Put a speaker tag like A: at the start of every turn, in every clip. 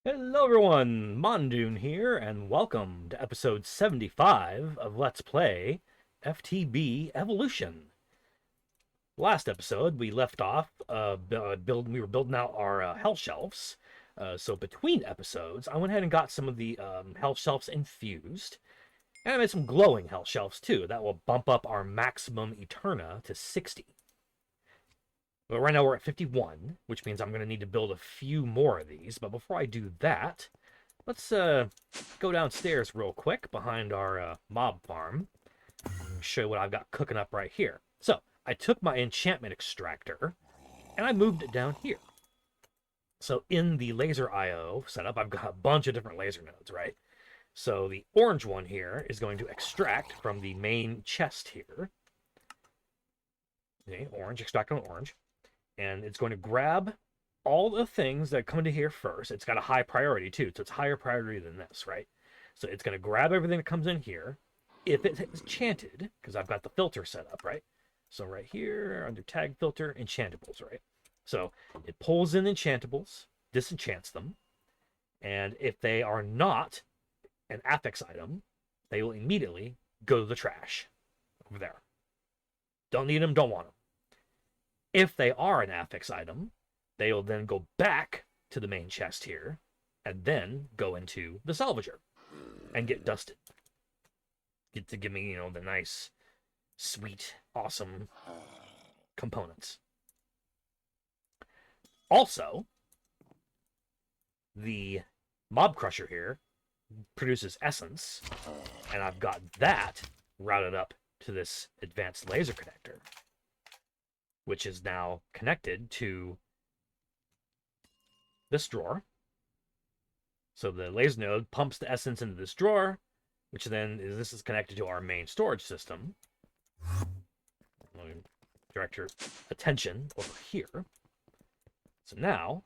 A: Hello everyone, Mondune here, and welcome to episode 75 of Let's Play FTB Evolution. Last episode, we left off we were building out our hell shelves. So between episodes, I went ahead and got some of the hell shelves infused, and I made some glowing hell shelves too. That will bump up our maximum Eterna to 60. But right now we're at 51, which means I'm going to need to build a few more of these. But before I do that, let's go downstairs real quick behind our mob farm and show you what I've got cooking up right here. So I took my enchantment extractor and I moved it down here. So in the laser IO setup, I've got a bunch of different laser nodes, right? So the orange one here is going to extract from the main chest here. Okay, orange, extract on orange. And it's going to grab all the things that come into here first. It's got a high priority too, so it's higher priority than this, right? So it's going to grab everything that comes in here. If it's enchanted, because I've got the filter set up, right? So right here, under tag filter, enchantables, right? So it pulls in enchantables, disenchants them, and if they are not an affix item, they will immediately go to the trash over there. Don't need them, don't want them. If they are an affix item, they will then go back to the main chest here and then go into the salvager and get dusted. Get to give me, the nice, sweet, awesome components. Also, the mob crusher here produces essence, and I've got that routed up to this advanced laser connector, which is now connected to this drawer. So the laser node pumps the essence into this drawer, which then this is connected to our main storage system. Let me direct your attention over here. So now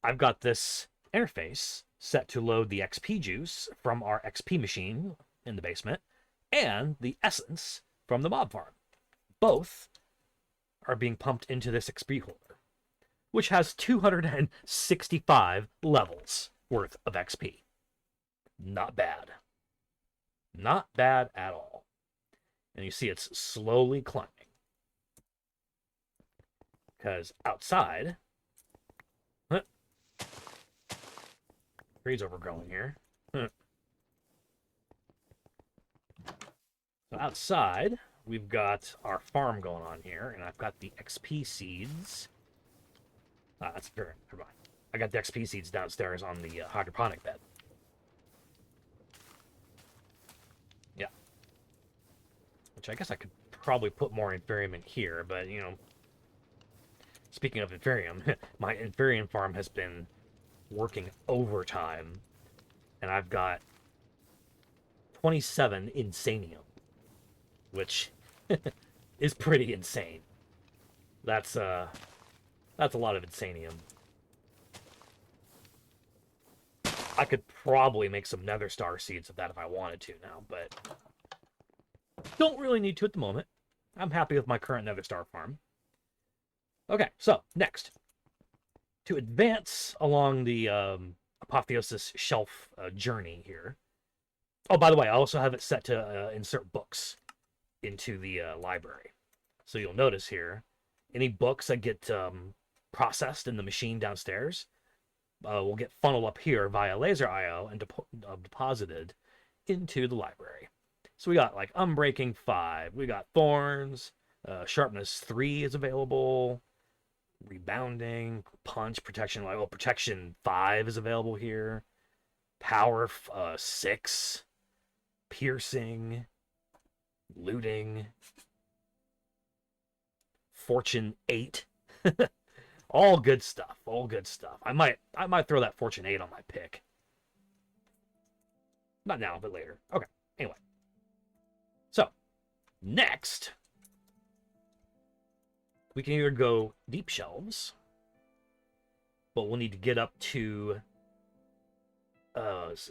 A: I've got this interface set to load the XP juice from our XP machine in the basement and the essence from the mob farm. Both are being pumped into this XP holder, which has 265 levels worth of XP. Not bad. Not bad at all. And you see it's slowly climbing. Because outside, trees overgrowing here. So outside, we've got our farm going on here, and I've got the XP seeds. That's very, never mind. I got the XP seeds downstairs on the hydroponic bed. Yeah. Which I guess I could probably put more Inferium in here, but, speaking of Inferium, my Inferium farm has been working overtime, and I've got 27 Insanium, which is pretty insane. That's a lot of Insanium. I could probably make some Nether Star seeds of that if I wanted to now, but don't really need to at the moment. I'm happy with my current Nether Star farm. Okay, so next, to advance along the Apotheosis shelf journey here. Oh, by the way, I also have it set to insert books into the library. So you'll notice here, any books that get processed in the machine downstairs will get funneled up here via laser IO and deposited into the library. So we got like Unbreaking 5, we got Thorns, Sharpness 3 is available, Rebounding, Punch, Protection, Protection 5 is available here, Power 6, Piercing, Looting, Fortune 8. All good stuff. All good stuff. I might throw that Fortune 8 on my pick. Not now, but later. Okay. Anyway. So, next, we can either go deep shelves, but we'll need to get up to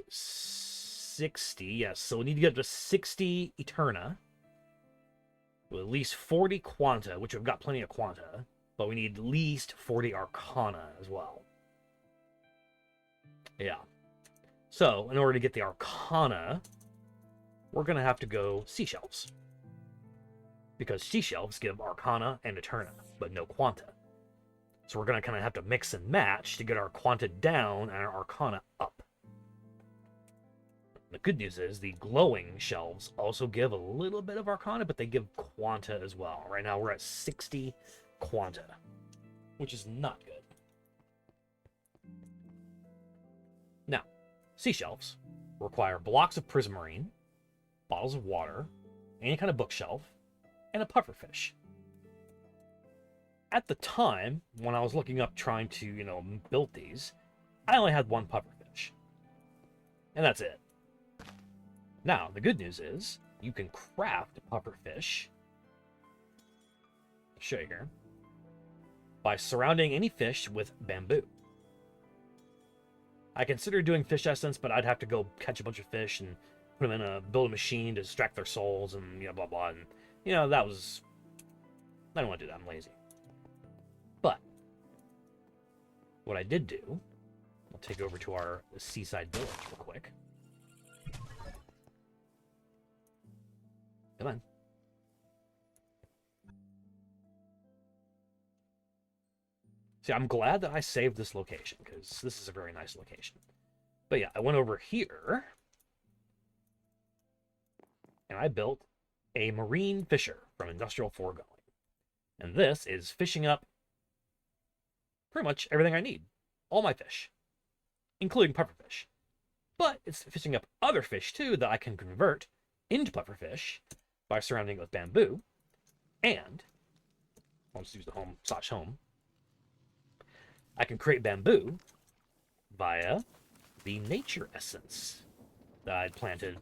A: 60. Yes, so we need to get up to 60 Eterna. With at least 40 Quanta, which we've got plenty of Quanta, but we need at least 40 Arcana as well. Yeah. So, in order to get the Arcana, we're going to have to go Seashelves. Because Seashelves give Arcana and Eterna, but no Quanta. So we're going to kind of have to mix and match to get our Quanta down and our Arcana up. The good news is the glowing shelves also give a little bit of Arcana, but they give Quanta as well. Right now we're at 60 Quanta, which is not good. Now, Seashelves require blocks of Prismarine, bottles of water, any kind of bookshelf, and a pufferfish. At the time, when I was looking up trying to, build these, I only had one pufferfish. And that's it. Now, the good news is, you can craft a pufferfish, I'll show you here, by surrounding any fish with bamboo. I considered doing fish essence, but I'd have to go catch a bunch of fish and put them in build a machine to extract their souls and, blah, blah. And, that was... I don't want to do that. I'm lazy. But, what I did do, I'll take over to our seaside village real quick. Come on. See, I'm glad that I saved this location, because this is a very nice location. But yeah, I went over here, and I built a marine fisher from Industrial Foregoing. And this is fishing up pretty much everything I need. All my fish, including pufferfish. But it's fishing up other fish, too, that I can convert into pufferfish by surrounding it with bamboo. And, I'll just use the home. I can create bamboo via the nature essence that I planted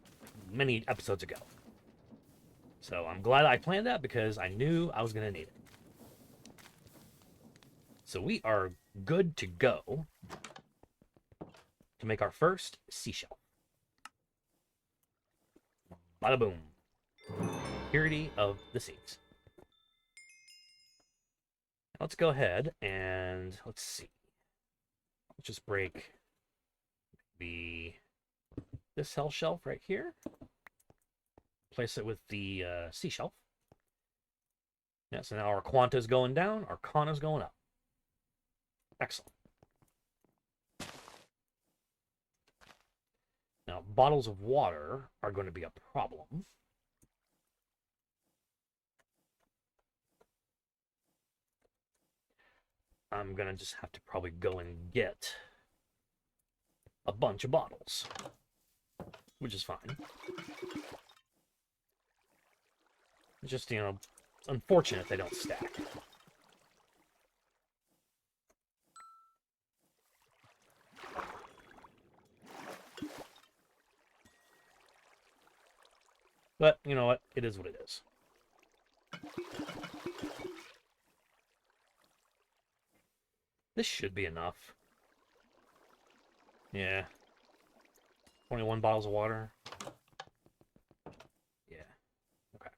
A: many episodes ago. So I'm glad I planned that because I knew I was going to need it. So we are good to go to make our first seashell. Bada boom. Purity of the seeds. Let's go ahead and let's see. Let's just break this hell shelf right here. Place it with the sea shelf. Yeah, so now our Quanta is going down, our Arcana is going up. Excellent. Now, bottles of water are going to be a problem. I'm going to just have to probably go and get a bunch of bottles, which is fine. It's just, unfortunate they don't stack. But, you know what? It is what it is. This should be enough. Yeah. 21 bottles of water. Yeah. Okay.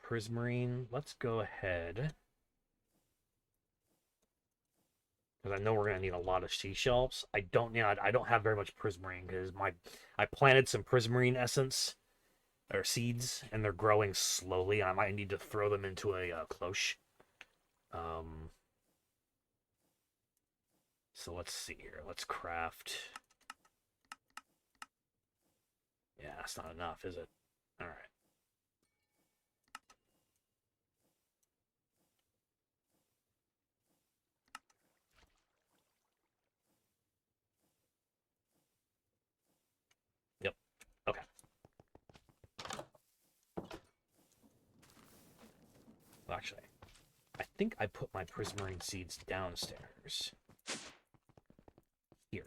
A: Prismarine. Let's go ahead. Because I know we're gonna need a lot of seashelves. I don't have very much prismarine because I planted some prismarine essence or seeds and they're growing slowly. I might need to throw them into a cloche. So let's see here. Let's craft. Yeah, that's not enough, is it? All right. Yep. Okay. Well, actually, I think I put my prismarine seeds downstairs. Here.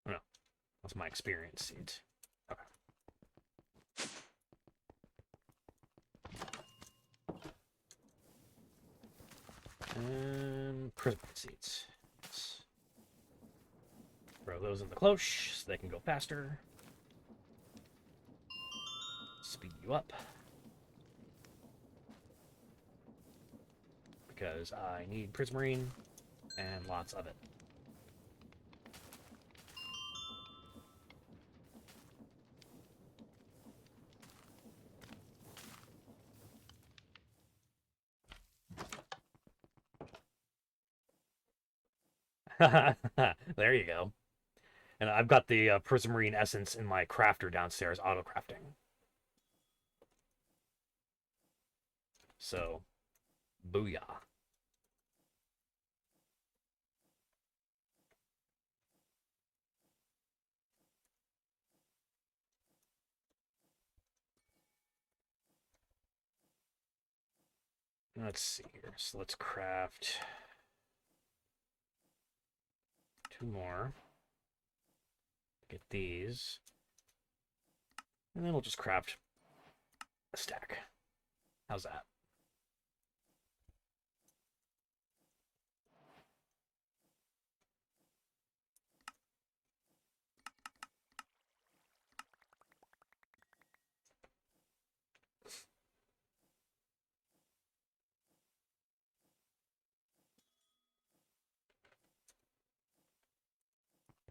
A: Oh, no, that's my experience seeds. Okay. And prismarine seeds. Yes. Throw those in the cloche so they can go faster. Speed you up. Because I need Prismarine and lots of it. There you go. And I've got the Prismarine essence in my crafter downstairs, auto crafting. So, booyah. Let's see here. So let's craft 2 more. Get these. And then we'll just craft a stack. How's that?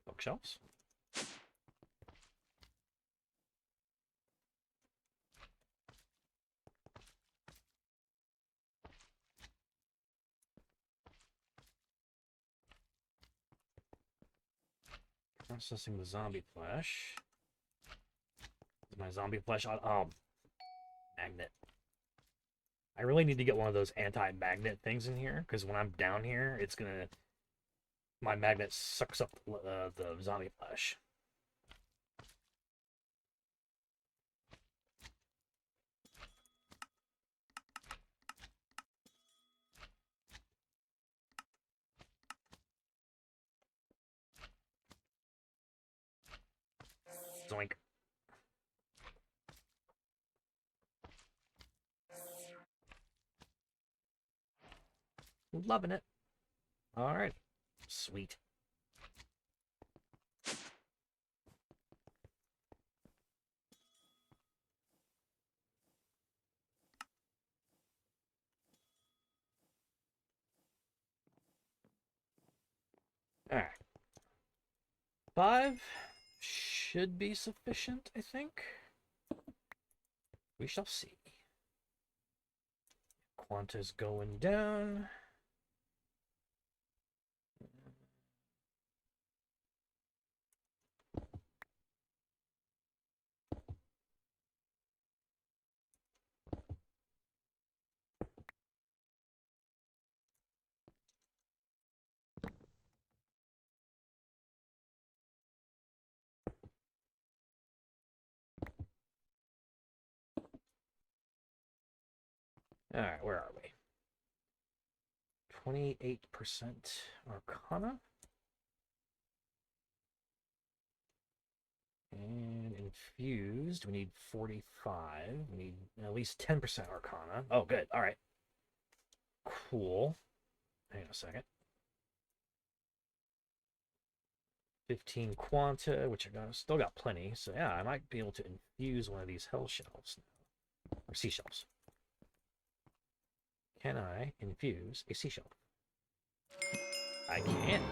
A: Bookshelves. Processing the zombie flesh. Is my zombie flesh on? Oh, magnet. I really need to get one of those anti-magnet things in here, because when I'm down here, it's gonna... My magnet sucks up the zombie flesh. Zoink. Loving it. All right. Sweet. All right. 5 should be sufficient, I think. We shall see. Quanta's going down. All right, where are we? 28% Arcana. And Infused, we need 45. We need at least 10% Arcana. Oh, good. All right. Cool. Hang on a second. 15 Quanta, which I still got plenty. So yeah, I might be able to infuse one of these hell shelves now. Or seashelves. Can I infuse a seashell? I can.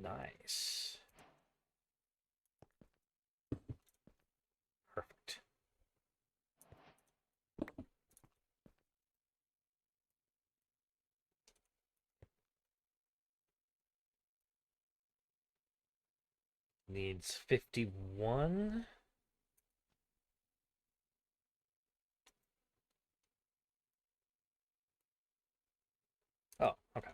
A: Nice. Perfect. Needs 51. Oh, okay.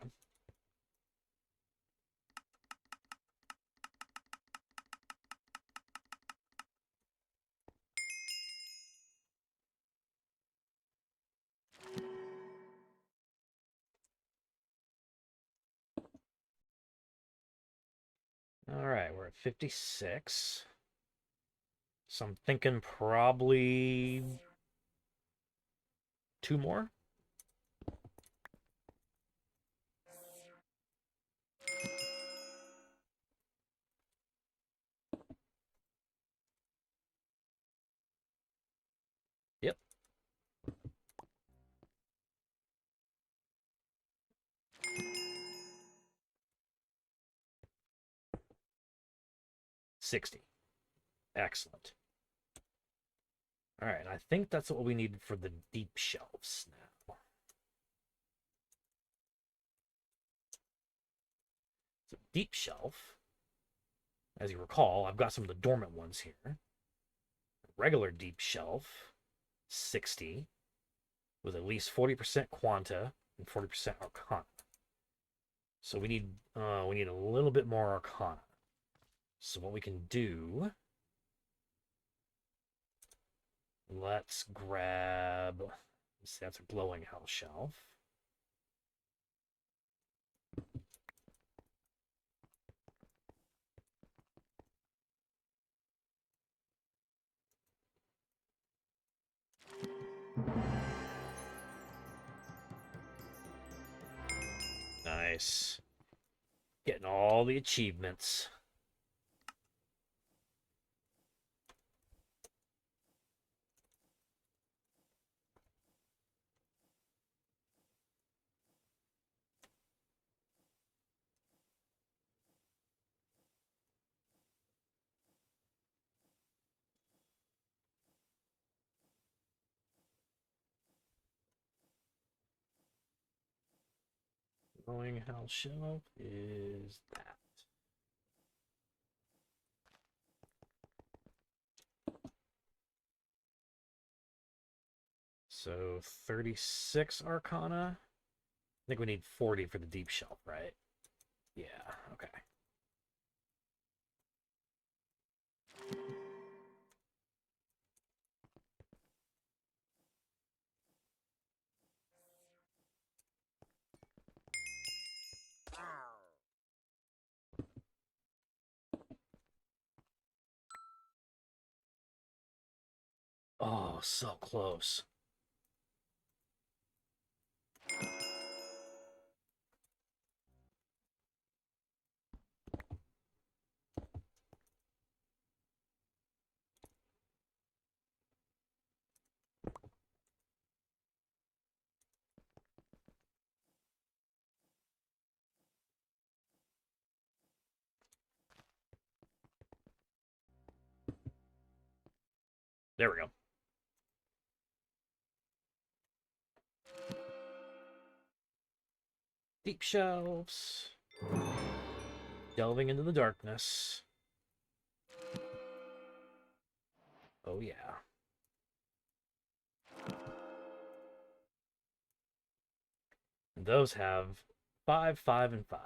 A: All right, we're at 56. So I'm thinking probably 2 more. 60. Excellent. All right, I think that's what we needed for the deep shelves now. So deep shelf, as you recall, I've got some of the dormant ones here. Regular deep shelf, 60, with at least 40% Quanta and 40% Arcana. So we need a little bit more Arcana. So what we can do, let's grab, let's see, that's a glowing hell shelf. Nice. Getting all the achievements. Glowing hell shelf is that. So 36 Arcana. I think we need 40 for the deep shelf, right? Yeah, okay. Oh, so close. There we go. Deep shelves. Delving into the darkness. Oh, yeah. And those have 5, 5, and 5.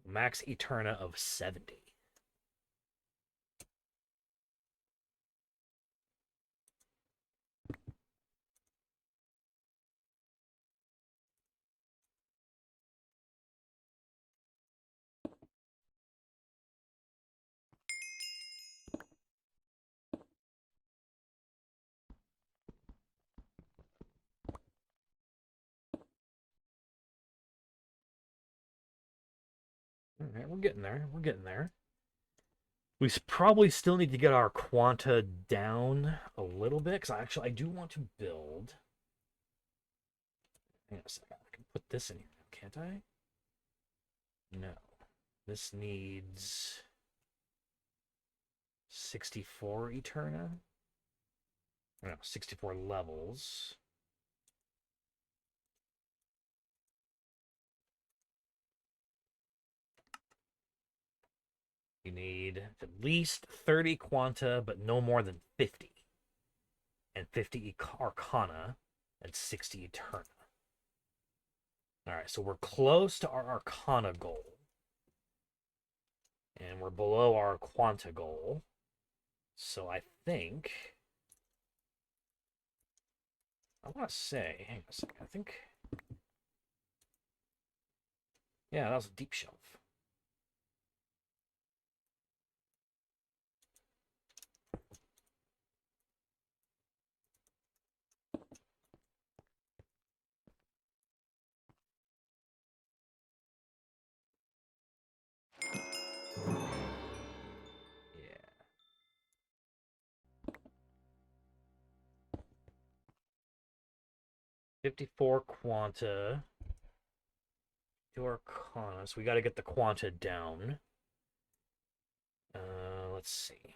A: Max Eterna of 70. All right, we're getting there. We're getting there. We probably still need to get our Quanta down a little bit, because I do want to build. Hang on a second. I can put this in here now, can't I? No. This needs 64 Eterna. No, 64 levels. You need at least 30 Quanta, but no more than 50. And 50 Arcana and 60 Eterna. Alright, so we're close to our Arcana goal. And we're below our Quanta goal. So I think... I want to say... Hang on a second. I think... Yeah, that was a deep shelf. Yeah. $54 Quanta. To Arcana, so we got to get the Quanta down. let's see.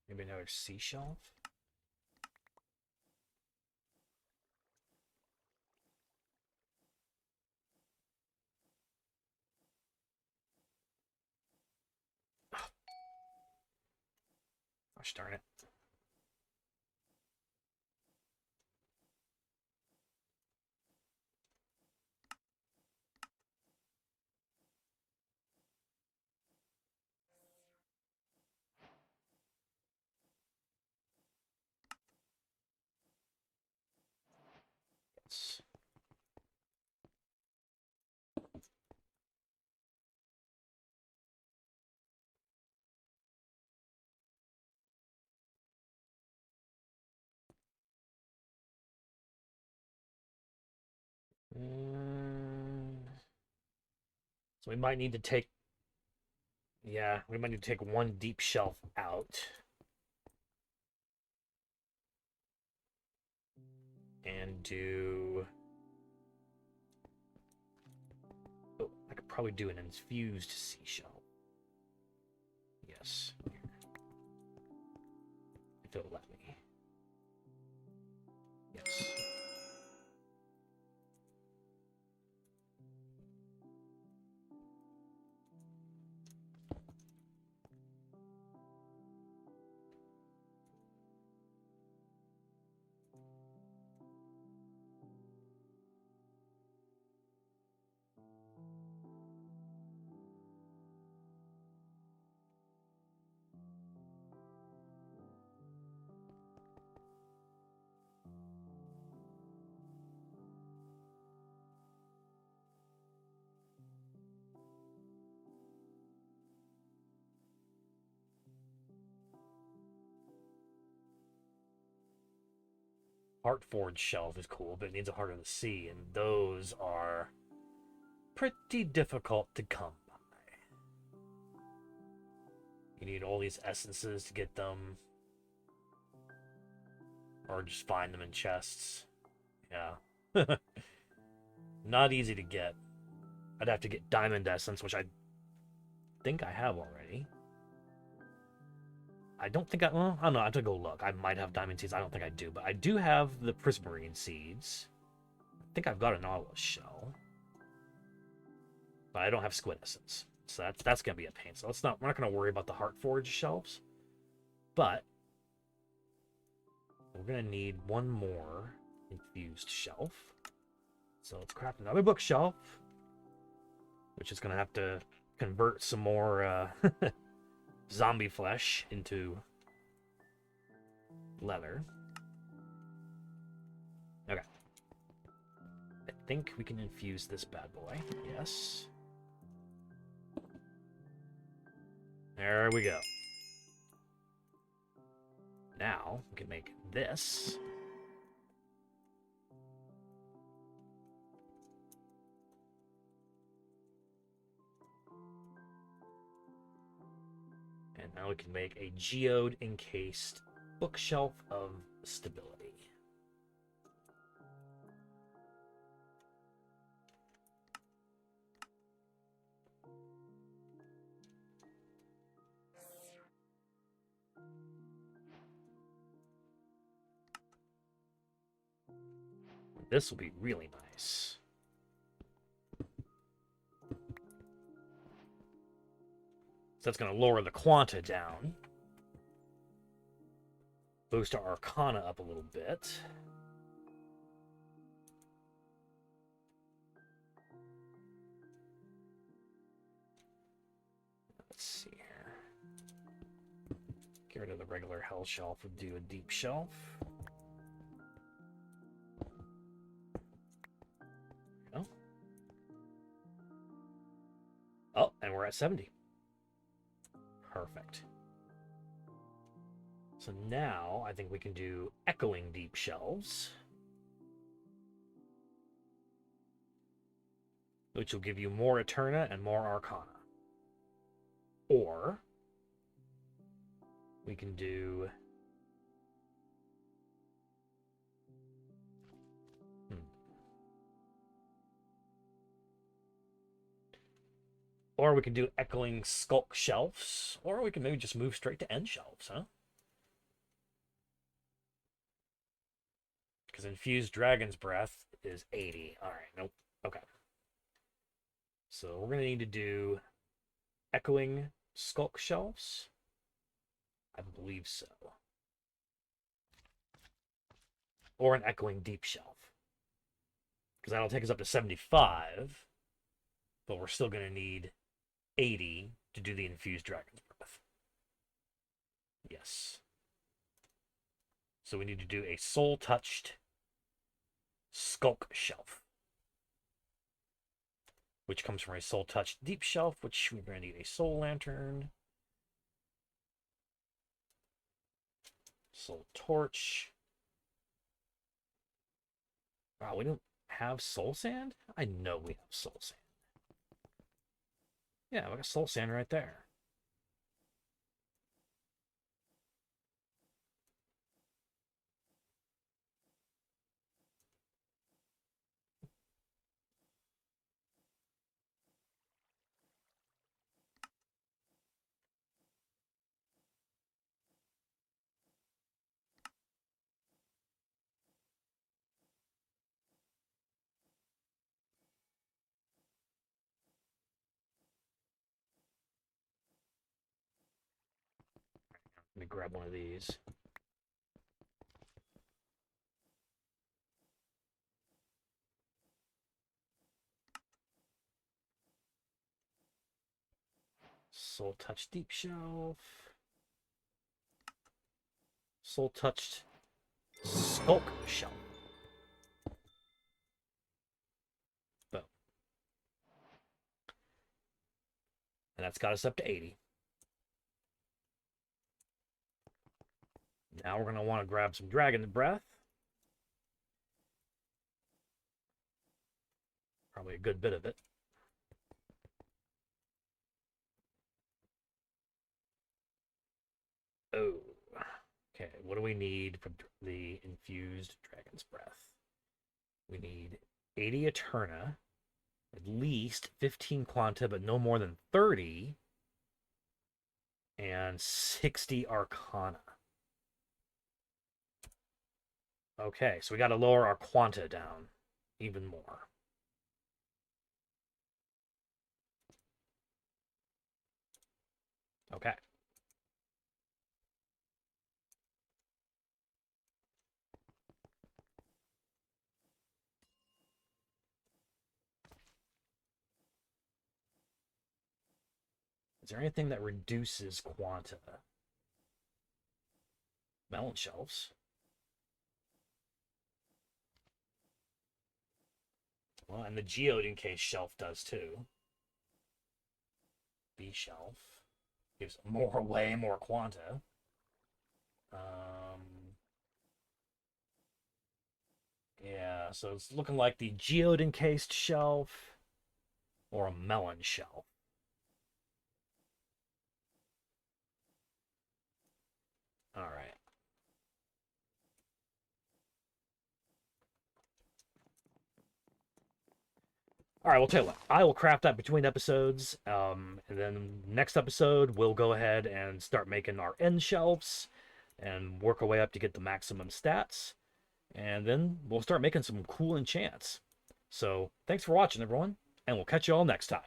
A: Maybe another Seashelf? Gosh darn it. Yes. So we might need to take... Yeah, we might need to take one deep shelf out. And do... Oh, I could probably do an infused seashell. Yes. If it'll let me. Yes. Heartforged shelf is cool, but it needs a Heart of the Sea, and those are pretty difficult to come by. You need all these essences to get them, or just find them in chests. Yeah. Not easy to get. I'd have to get diamond essence, which I think I have already. I don't think well, I don't know. I have to go look. I might have diamond seeds. I don't think I do, but I do have the Prismarine seeds. I think I've got an Nautilus shell, but I don't have squid essence, so that's gonna be a pain. So we're not gonna worry about the Heartforged shelves, but we're gonna need one more infused shelf. So let's craft another bookshelf, which is gonna have to convert some more zombie flesh into leather. Okay. I think we can infuse this bad boy. Yes. There we go. Now we can make this. And now we can make a geode encased bookshelf of stability. This will be really nice. So that's going to lower the Quanta down. Boost our Arcana up a little bit. Let's see here. Get rid of the regular hell shelf. We'll do a deep shelf. Oh. Oh, and we're at 70. Perfect. So now I think we can do Echoing Deep Shelves, which will give you more Eterna and more Arcana. Or we can do... Or we can do Echoing Skulk Shelves, or we can maybe just move straight to End Shelves, huh? Because Infused Dragon's Breath is 80. All right, nope. Okay. So we're going to need to do Echoing Skulk Shelves. I believe so. Or an Echoing Deep Shelf. Because that'll take us up to 75. But we're still going to need 80 to do the Infused Dragon's Breath. Yes. So we need to do a Soul-Touched Skulk Shelf, which comes from a Soul-Touched Deep Shelf, which we're going to need a Soul Lantern, Soul Torch. Wow, we don't have Soul Sand? I know we have Soul Sand. Yeah, we got Soul Sand right there. Let me grab one of these. Soul Touch Deep Shelf. Soul Touched Skulk Shelf. Boom. And that's got us up to 80. Now we're going to want to grab some Dragon's Breath. Probably a good bit of it. Oh. Okay, what do we need for the Infused Dragon's Breath? We need 80 Eterna, at least 15 Quanta, but no more than 30, and 60 Arcana. Okay, so we got to lower our Quanta down even more. Okay. Is there anything that reduces Quanta? Melon Shelves. Well, and the Geode in case shelf does too. B shelf gives more way more Quanta. Yeah, so it's looking like the Geode encased shelf or a melon shelf. All right. All right, well, tell you what, I will craft that between episodes, and then next episode we'll go ahead and start making our end shelves and work our way up to get the maximum stats, and then we'll start making some cool enchants. So thanks for watching, everyone, and we'll catch you all next time.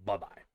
A: Bye-bye.